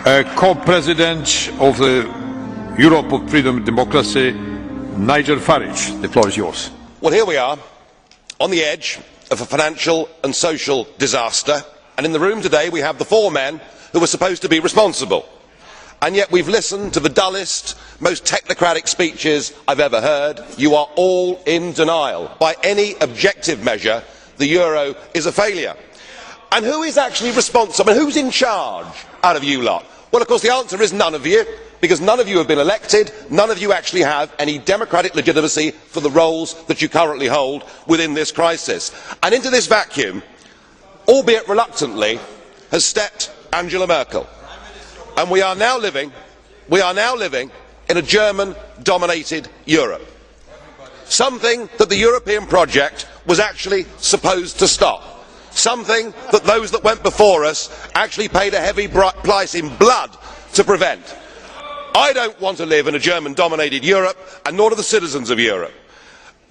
Co-President of the Europe of Freedom and Democracy, Nigel Farage. The floor is yours. Well, here we are, on the edge of a financial and social disaster, and in the room today we have the four men who were supposed to be responsible. And yet we've listened to the dullest, most technocratic speeches I've ever heard. You are all in denial. By any objective measure, the euro is a failure. And who is actually responsible? Who's in charge out of you lot? Well, of course, the answer is none of you, because none of you have been elected, none of you actually have any democratic legitimacy for the roles that you currently hold within this crisis. And into this vacuum, albeit reluctantly, has stepped Angela Merkel. And we are now living in a German-dominated Europe. Something that the European project was actually supposed to stop. Something that those that went before us actually paid a heavy price in blood to prevent. I don't want to live in a German-dominated Europe, and nor do the citizens of Europe.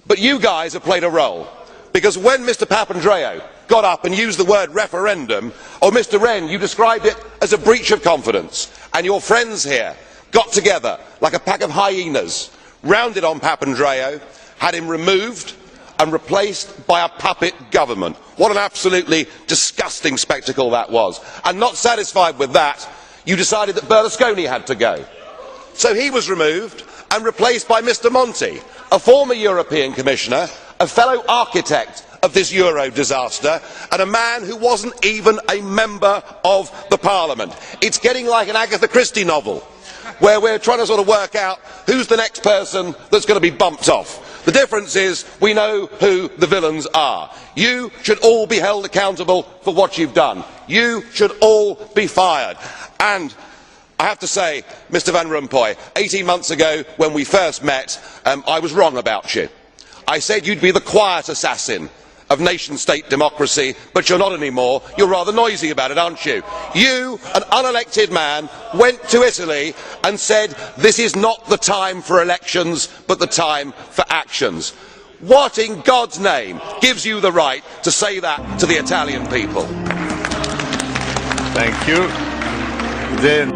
But you guys have played a role, because when Mr Papandreou got up and used the word referendum, or Mr Rehn, you described it as a breach of confidence, and your friends here got together like a pack of hyenas, rounded on Papandreou, had him removed and replaced by a puppet government. What an absolutely disgusting spectacle that was. And not satisfied with that, you decided that Berlusconi had to go. So he was removed and replaced by Mr Monti, a former European Commissioner, a fellow architect of this euro disaster, and a man who wasn't even a member of the Parliament. It's getting like an Agatha Christie novel, where we're trying to sort of work out who's the next person that's going to be bumped off. The difference is we know who the villains are. You should all be held accountable for what you've done. You should all be fired. And I have to say, Mr Van Rompuy, 18 months ago when we first met, I was wrong about you. I said you'd be the quiet assassin of nation-state democracy, but you're not anymore. You're rather noisy about it, aren't you? You, an unelected man, went to Italy and said this is not the time for elections, but the time for actions. What in God's name gives you the right to say that to the Italian people? Thank you. The